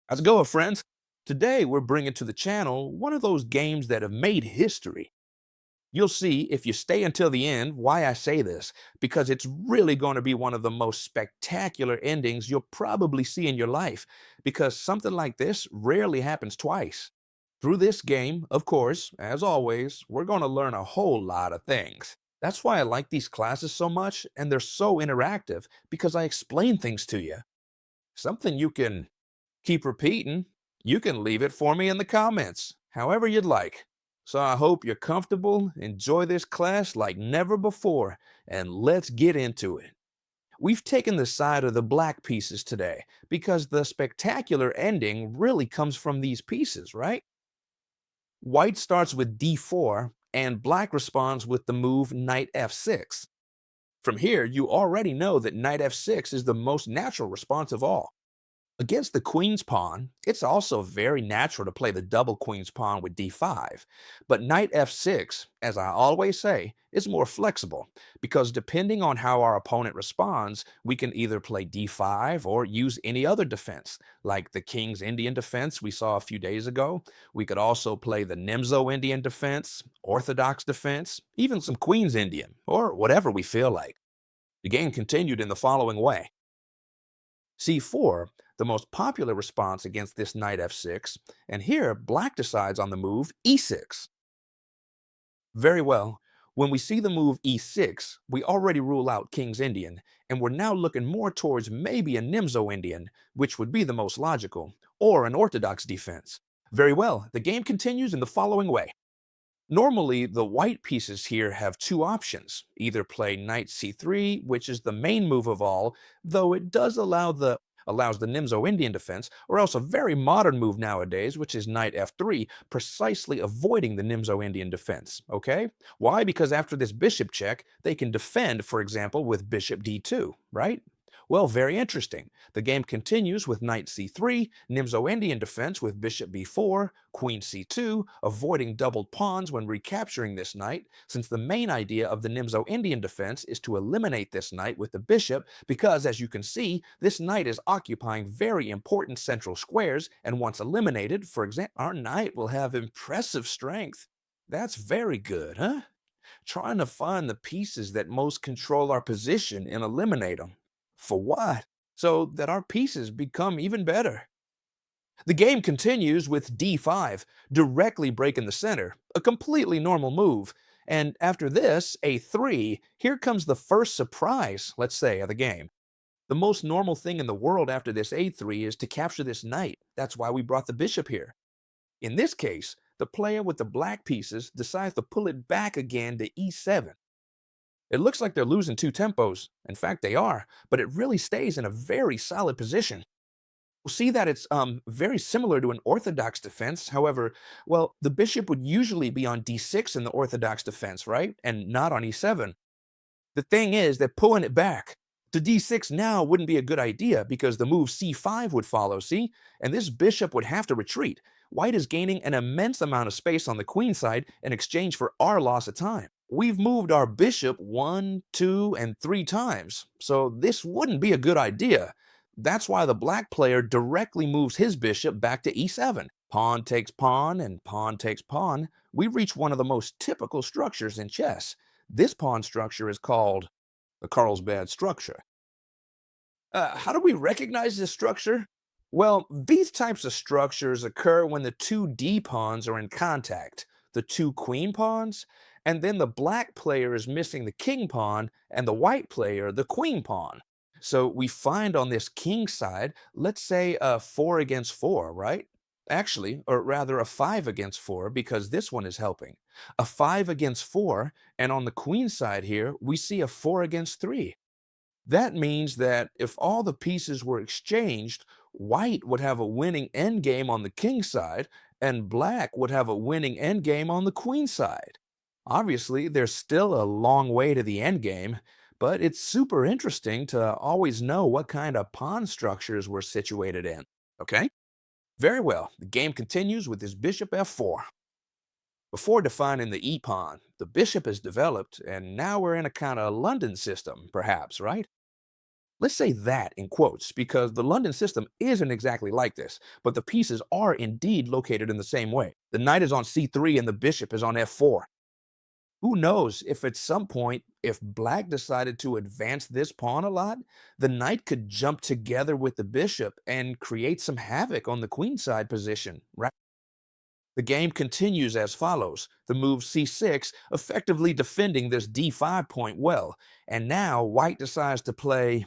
How's it going, friends? Today, we're bringing to the channel one of those games that have made history. You'll see, if you stay until the end, why I say this, because it's really going to be one of the most spectacular endings you'll probably see in your life, because something like this rarely happens twice. Through this game, of course, as always, we're going to learn a whole lot of things. That's why I like these classes so much, and they're so interactive, because I explain things to you. Something you can keep repeating, you can leave it for me in the comments, however you'd like. So I hope you're comfortable, enjoy this class like never before, and let's get into it. We've taken the side of the black pieces today because the spectacular ending really comes from these pieces, right? White starts with d4 and black responds with the move knight f6. From here, you already know that knight f6 is the most natural response of all. Against the queen's pawn, it's also very natural to play the double queen's pawn with d5. But knight f6, as I always say, is more flexible because depending on how our opponent responds, we can either play d5 or use any other defense, like the king's Indian defense we saw a few days ago. We could also play the Nimzo Indian defense, orthodox defense, even some queen's Indian, or whatever we feel like. The game continued in the following way. c4, the most popular response against this knight f6, and here black decides on the move e6. Very well, when we see the move e6, we already rule out king's Indian, and we're now looking more towards maybe a Nimzo Indian, which would be the most logical, or an orthodox defense. Very well, the game continues in the following way. Normally, the white pieces here have two options. Either play knight c3, which is the main move of all, though it does allows the Nimzo Indian defense, or else a very modern move nowadays, which is knight f3, precisely avoiding the Nimzo Indian defense. Okay? Why? Because after this bishop check, they can defend, for example, with bishop d2, right? Well, very interesting. The game continues with knight c3, Nimzo Indian defense with bishop b4, queen c2, avoiding doubled pawns when recapturing this knight, since the main idea of the Nimzo Indian defense is to eliminate this knight with the bishop, because as you can see, this knight is occupying very important central squares, and once eliminated, for example, our knight will have impressive strength. That's very good, huh? Trying to find the pieces that most control our position and eliminate them. For what? So that our pieces become even better. The game continues with d5, directly breaking the center, a completely normal move. And after this, a3, here comes the first surprise, let's say, of the game. The most normal thing in the world after this a3 is to capture this knight. That's why we brought the bishop here. In this case, the player with the black pieces decides to pull it back again to e7. It looks like they're losing two tempos. In fact, they are, but it really stays in a very solid position. We'll see that it's very similar to an orthodox defense. However, well, the bishop would usually be on d6 in the orthodox defense, right? And not on e7. The thing is that pulling it back to d6 now wouldn't be a good idea because the move c5 would follow, see? And this bishop would have to retreat. White is gaining an immense amount of space on the queen side in exchange for our loss of time. We've moved our bishop 1, 2, and 3 times, so this wouldn't be a good idea. That's why the black player directly moves his bishop back to e7. Pawn takes pawn and pawn takes pawn. We reach one of the most typical structures in chess. This pawn structure is called the Carlsbad structure. How do we recognize this structure? Well, these types of structures occur when the two d pawns are in contact, the two queen pawns, and then the black player is missing the king pawn and the white player the queen pawn. So we find on this king side, let's say a 4 against 4, right? Actually, or rather a 5 against 4 because this one is helping. A 5 against 4, and on the queen side here, we see a 4 against 3. That means that if all the pieces were exchanged, white would have a winning endgame on the king side, and black would have a winning endgame on the queen side. Obviously, there's still a long way to the endgame, but it's super interesting to always know what kind of pawn structures we're situated in. Okay? Very well. The game continues with this bishop f4. Before defining the e-pawn, the bishop is developed, and now we're in a kind of London system, perhaps, right? Let's say that in quotes, because the London system isn't exactly like this, but the pieces are indeed located in the same way. The knight is on c3 and the bishop is on f4. Who knows if at some point, if black decided to advance this pawn a lot, the knight could jump together with the bishop and create some havoc on the queenside position, right? The game continues as follows. The move c6, effectively defending this d5 point well, and now white decides to play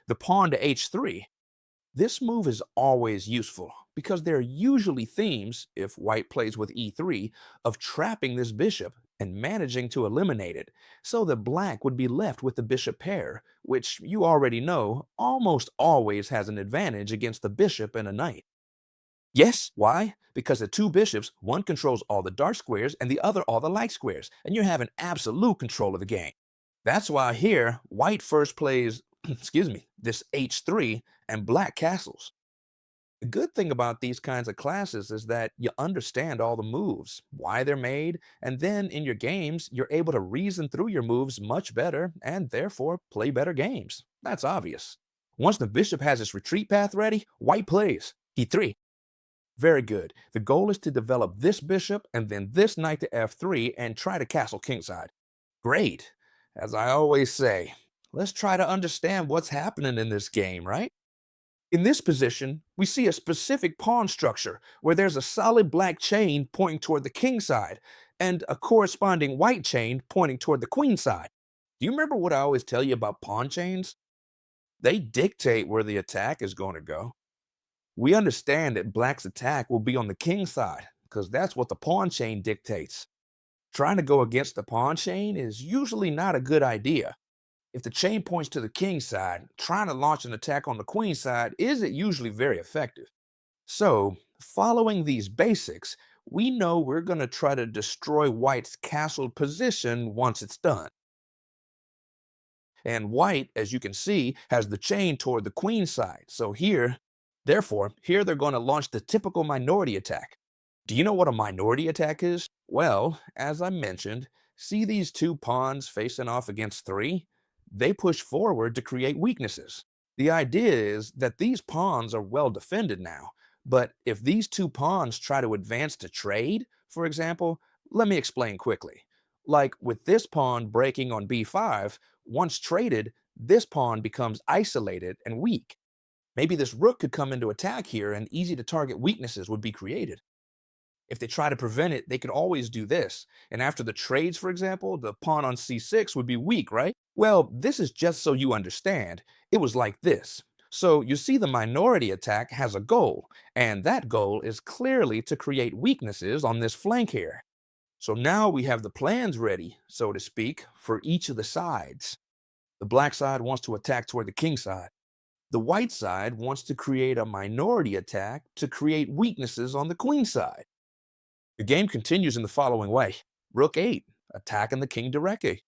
the pawn to h3. This move is always useful because there are usually themes, if white plays with e3, of trapping this bishop and managing to eliminate it, so that black would be left with the bishop pair, which you already know almost always has an advantage against the bishop and a knight. Yes, why? Because the two bishops, one controls all the dark squares and the other all the light squares, and you're having absolute control of the game. That's why here, white first plays, excuse me, this h3 and black castles. The good thing about these kinds of classes is that you understand all the moves, why they're made, and then in your games, you're able to reason through your moves much better and therefore play better games. That's obvious. Once the bishop has its retreat path ready, white plays e3. Very good. The goal is to develop this bishop and then this knight to f3 and try to castle kingside. Great. As I always say, let's try to understand what's happening in this game, right? In this position, we see a specific pawn structure where there's a solid black chain pointing toward the king side and a corresponding white chain pointing toward the queen side. Do you remember what I always tell you about pawn chains? They dictate where the attack is going to go. We understand that black's attack will be on the king side because that's what the pawn chain dictates. Trying to go against the pawn chain is usually not a good idea. If the chain points to the king side, trying to launch an attack on the queen side isn't usually very effective. So, following these basics, we know we're going to try to destroy white's castled position once it's done. And white, as you can see, has the chain toward the queen side. So therefore, here they're going to launch the typical minority attack. Do you know what a minority attack is? Well, as I mentioned, see these two pawns facing off against three? They push forward to create weaknesses. The idea is that these pawns are well defended now, but if these two pawns try to advance to trade, for example, let me explain quickly. Like with this pawn breaking on b5, once traded, this pawn becomes isolated and weak. Maybe this rook could come into attack here and easy to target weaknesses would be created. If they try to prevent it, they could always do this. And after the trades, for example, the pawn on c6 would be weak, right? Well, this is just so you understand. It was like this. So you see the minority attack has a goal, and that goal is clearly to create weaknesses on this flank here. So now we have the plans ready, so to speak, for each of the sides. The black side wants to attack toward the king side. The white side wants to create a minority attack to create weaknesses on the queen side. The game continues in the following way. Rook 8, attacking the king directly.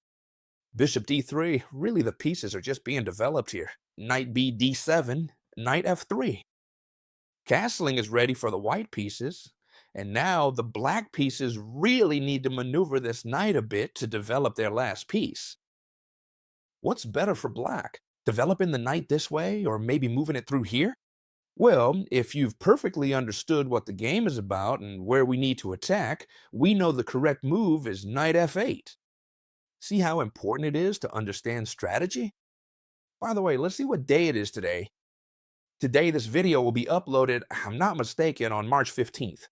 Bishop d3, really the pieces are just being developed here. Knight b d7, knight f3. Castling is ready for the white pieces, and now the black pieces really need to maneuver this knight a bit to develop their last piece. What's better for black? Developing the knight this way, or maybe moving it through here? Well, if you've perfectly understood what the game is about and where we need to attack, we know the correct move is knight f8. See how important it is to understand strategy? By the way, let's see what day it is today. Today, this video will be uploaded, I'm not mistaken, on March 15th.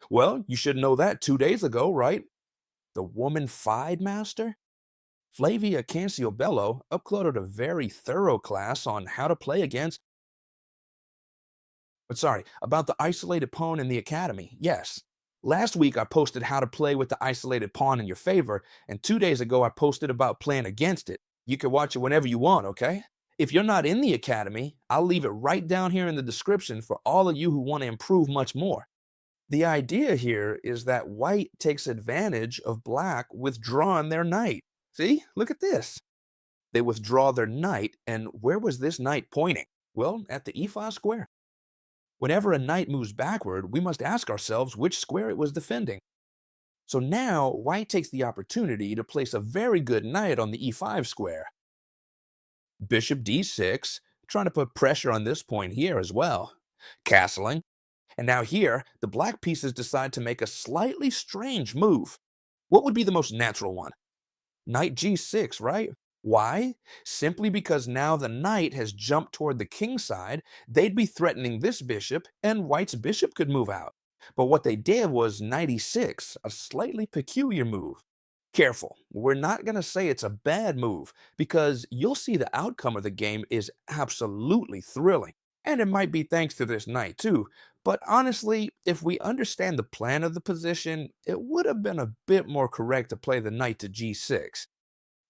Well, you should know that 2 days ago, right? The woman Fide Master? Flavia Canciobello uploaded a very thorough class on how to play against about the isolated pawn in the academy. Yes. Last week I posted how to play with the isolated pawn in your favor, and 2 days ago I posted about playing against it. You can watch it whenever you want, okay? If you're not in the academy, I'll leave it right down here in the description for all of you who want to improve much more. The idea here is that white takes advantage of black withdrawing their knight. See? Look at this. They withdraw their knight, and where was this knight pointing? Well, at the e5 square. Whenever a knight moves backward, we must ask ourselves which square it was defending. So now, white takes the opportunity to place a very good knight on the e5 square. Bishop d6, trying to put pressure on this point here as well. Castling. And now here, the black pieces decide to make a slightly strange move. What would be the most natural one? Knight g6, right? Why? Simply because now the knight has jumped toward the king side, they'd be threatening this bishop, and white's bishop could move out. But what they did was knight e6, a slightly peculiar move. Careful, we're not going to say it's a bad move, because you'll see the outcome of the game is absolutely thrilling. And it might be thanks to this knight too, but honestly, if we understand the plan of the position, it would have been a bit more correct to play the knight to g6.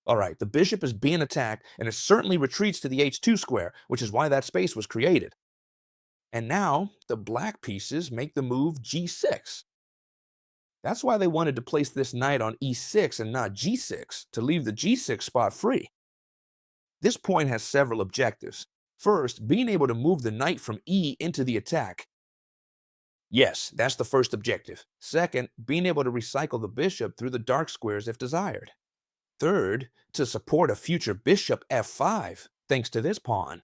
Alright, the bishop is being attacked, and it certainly retreats to the h2 square, which is why that space was created. And now, the black pieces make the move g6. That's why they wanted to place this knight on e6 and not g6, to leave the g6 spot free. This point has several objectives. First, being able to move the knight from e into the attack. Yes, that's the first objective. Second, being able to recycle the bishop through the dark squares if desired. Third, to support a future bishop f5, thanks to this pawn.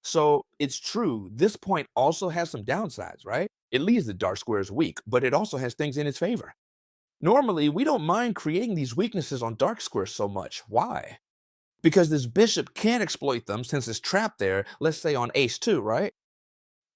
So it's true, this point also has some downsides, right? It leaves the dark squares weak, but it also has things in its favor. Normally, we don't mind creating these weaknesses on dark squares so much. Why? Because this bishop can't exploit them since it's trapped there, let's say on ace2, right?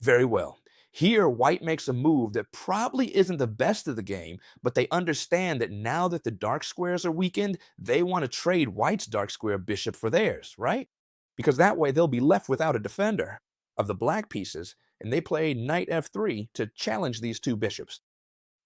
Very well. Here, white makes a move that probably isn't the best of the game, but they understand that now that the dark squares are weakened, they want to trade white's dark square bishop for theirs, right? Because that way they'll be left without a defender of the black pieces, and they play knight f3 to challenge these two bishops.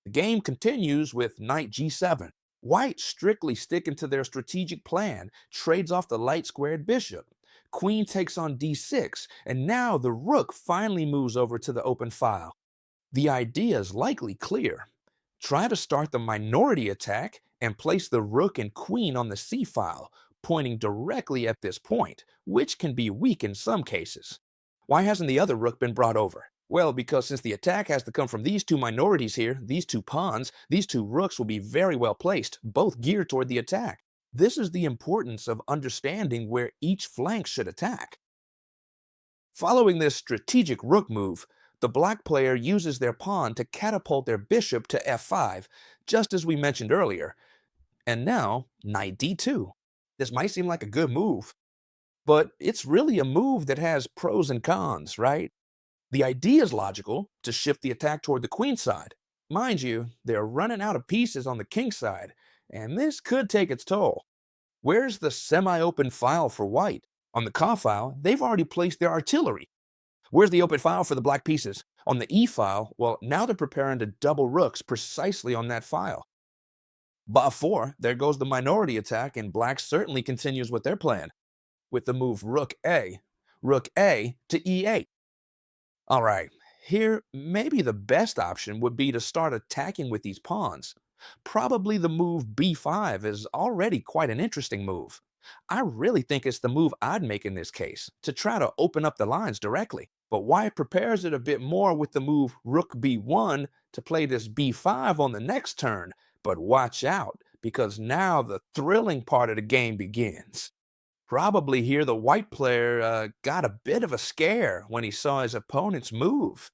The game continues with knight g7. White, strictly sticking to their strategic plan, trades off the light squared bishop. Queen takes on d6, and now the rook finally moves over to the open file. The idea is likely clear. Try to start the minority attack and place the rook and queen on the c file, pointing directly at this point, which can be weak in some cases. Why hasn't the other rook been brought over? Well, because since the attack has to come from these two minorities here, these two pawns, these two rooks will be very well placed, both geared toward the attack. This is the importance of understanding where each flank should attack. Following this strategic rook move, the black player uses their pawn to catapult their bishop to f5, just as we mentioned earlier. And now, knight d2. This might seem like a good move, but it's really a move that has pros and cons, right? The idea is logical, to shift the attack toward the queen side. Mind you, they're running out of pieces on the king side, and this could take its toll. Where's the semi-open file for white? On the Ka file, they've already placed their artillery. Where's the open file for the black pieces? On the E file, well, now they're preparing to double rooks precisely on that file. Ba4, there goes the minority attack, and black certainly continues with their plan, with the move rook A to E8. All right, here maybe the best option would be to start attacking with these pawns. Probably the move b5 is already quite an interesting move. I really think it's the move I'd make in this case, to try to open up the lines directly. But White prepares it a bit more with the move rook b1 to play this b5 on the next turn. But watch out, because now the thrilling part of the game begins. Probably here the white player got a bit of a scare when he saw his opponent's move.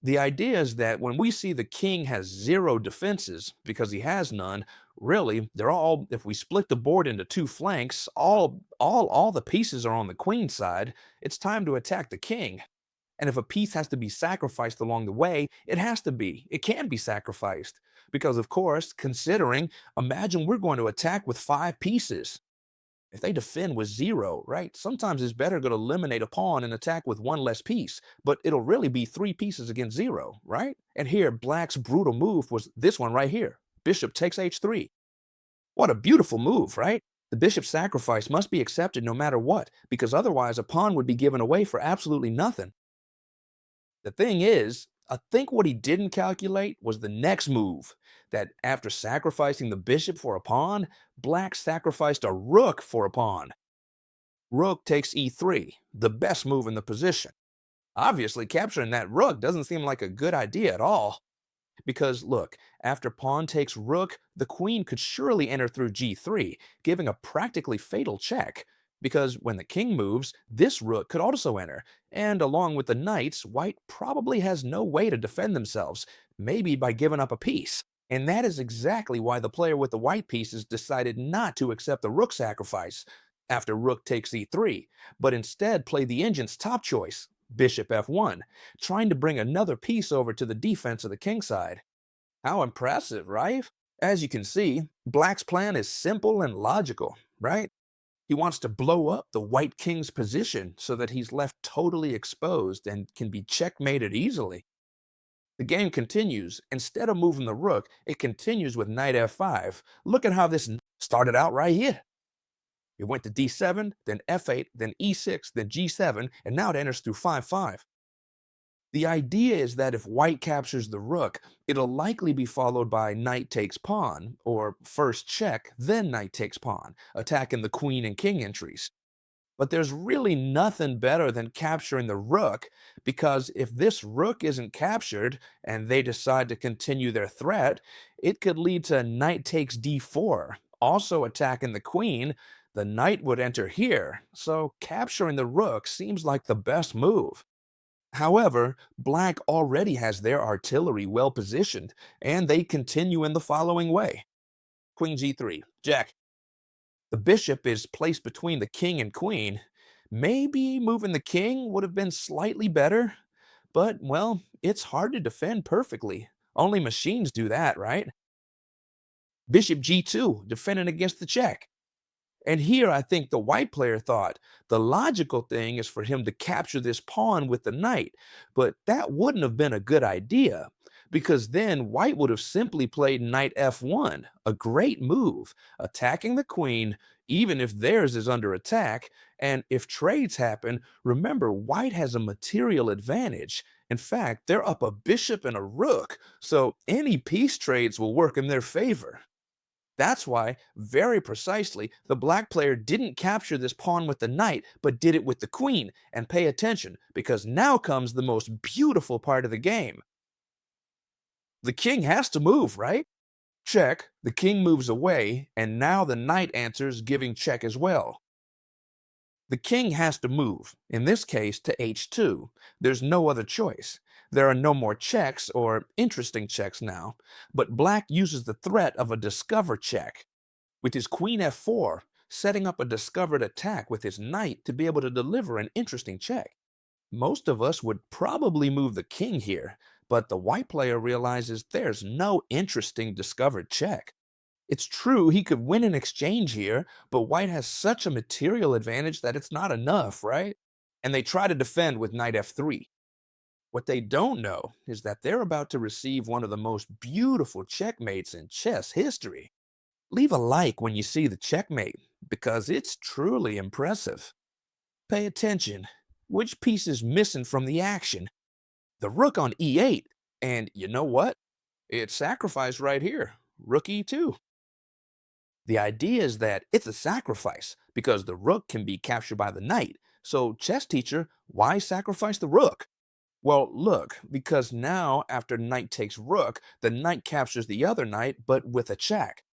The idea is that when we see the king has zero defenses, because he has none, really, they're all, if we split the board into two flanks, all the pieces are on the queen side, it's time to attack the king. And if a piece has to be sacrificed along the way, it has to be. It can be sacrificed. Because of course, considering, imagine we're going to attack with 5 pieces. If they defend with 0, right, sometimes it's better to eliminate a pawn and attack with 1 less piece, but it'll really be 3 pieces against 0, right? And here, black's brutal move was this one right here. Bishop takes h3. What a beautiful move, right? The bishop's sacrifice must be accepted no matter what, because otherwise a pawn would be given away for absolutely nothing. The thing is, I think what he didn't calculate was the next move, that after sacrificing the bishop for a pawn, black sacrificed a rook for a pawn. Rook takes e3, the best move in the position. Obviously, capturing that rook doesn't seem like a good idea at all. Because look, after pawn takes rook, the queen could surely enter through g3, giving a practically fatal check. Because when the king moves, this rook could also enter, and along with the knights, white probably has no way to defend themselves, maybe by giving up a piece. And that is exactly why the player with the white pieces decided not to accept the rook sacrifice after rook takes e3, but instead play the engine's top choice, bishop f1, trying to bring another piece over to the defense of the king side. How impressive, right? As you can see, Black's plan is simple and logical, right? He wants to blow up the white king's position so that he's left totally exposed and can be checkmated easily. The game continues. Instead of moving the rook, it continues with knight f5. Look at how this started out right here. It went to d7, then f8, then e6, then g7, and now it enters through 5-5. The idea is that if white captures the rook, it'll likely be followed by knight takes pawn, or first check, then knight takes pawn, attacking the queen and king entries. But there's really nothing better than capturing the rook, because if this rook isn't captured and they decide to continue their threat, it could lead to knight takes d4, also attacking the queen. The knight would enter here, so capturing the rook seems like the best move. However, Black already has their artillery well positioned, and they continue in the following way. Queen g3, Jack. The bishop is placed between the king and queen. Maybe moving the king would have been slightly better, but, well, it's hard to defend perfectly. Only machines do that, right? Bishop g2, defending against the check. And here I think the white player thought the logical thing is for him to capture this pawn with the knight, but that wouldn't have been a good idea because then white would have simply played knight f1, a great move, attacking the queen even if theirs is under attack. And if trades happen, remember white has a material advantage. In fact, they're up a bishop and a rook, so any peace trades will work in their favor. That's why, very precisely, the black player didn't capture this pawn with the knight, but did it with the queen. And pay attention, because now comes the most beautiful part of the game. The king has to move, right? Check, the king moves away, and now the knight answers, giving check as well. The king has to move, in this case to h2. There's no other choice. There are no more checks, or interesting checks now, but black uses the threat of a discover check, with his queen f4, setting up a discovered attack with his knight to be able to deliver an interesting check. Most of us would probably move the king here, but the white player realizes there's no interesting discovered check. It's true he could win an exchange here, but white has such a material advantage that it's not enough, right? And they try to defend with knight f3. What they don't know is that they're about to receive one of the most beautiful checkmates in chess history. Leave a like when you see the checkmate, because it's truly impressive. Pay attention. Which piece is missing from the action? The rook on e8. And you know what? It's sacrificed right here. Rook e2. The idea is that it's a sacrifice because the rook can be captured by the knight. So, chess teacher, why sacrifice the rook? Well, look, because now after knight takes rook, the knight captures the other knight, but with a check.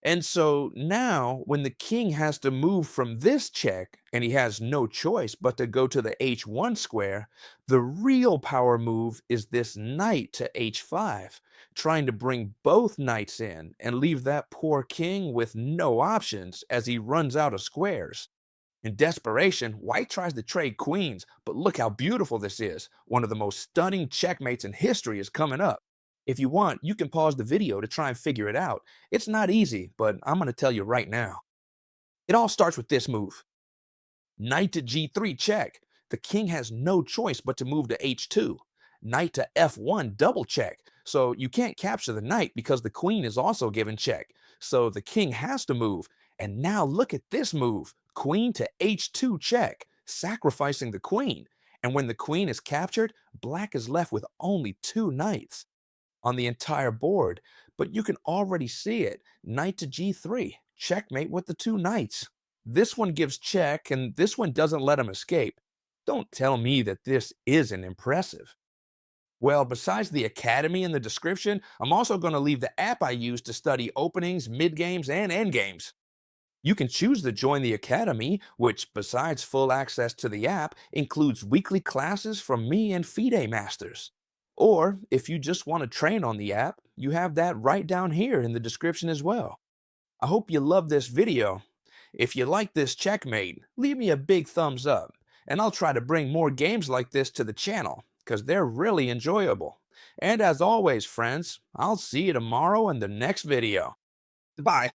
And so now, when the king has to move from this check, and he has no choice but to go to the h1 square, the real power move is this knight to h5, trying to bring both knights in and leave that poor king with no options as he runs out of squares. In desperation, white tries to trade queens, but look how beautiful this is. One of the most stunning checkmates in history is coming up. If you want, you can pause the video to try and figure it out. It's not easy, but I'm going to tell you right now. It all starts with this move. Knight to g3 check. The king has no choice but to move to h2. Knight to f1 double check. So you can't capture the knight because the queen is also given check. So the king has to move. And now look at this move. Queen to h2 check, sacrificing the queen. And when the queen is captured, black is left with only two knights on the entire board, but you can already see it. Knight to g3, checkmate with the two knights. This one gives check, and this one doesn't let him escape. Don't tell me that this isn't impressive. Well, besides the academy in the description, I'm also going to leave the app I use to study openings, mid games, and end games. You can choose to join the Academy, which, besides full access to the app, includes weekly classes from me and FIDE masters. Or, if you just want to train on the app, you have that right down here in the description as well. I hope you love this video. If you like this checkmate, leave me a big thumbs up, and I'll try to bring more games like this to the channel, because they're really enjoyable. And as always, friends, I'll see you tomorrow in the next video. Bye.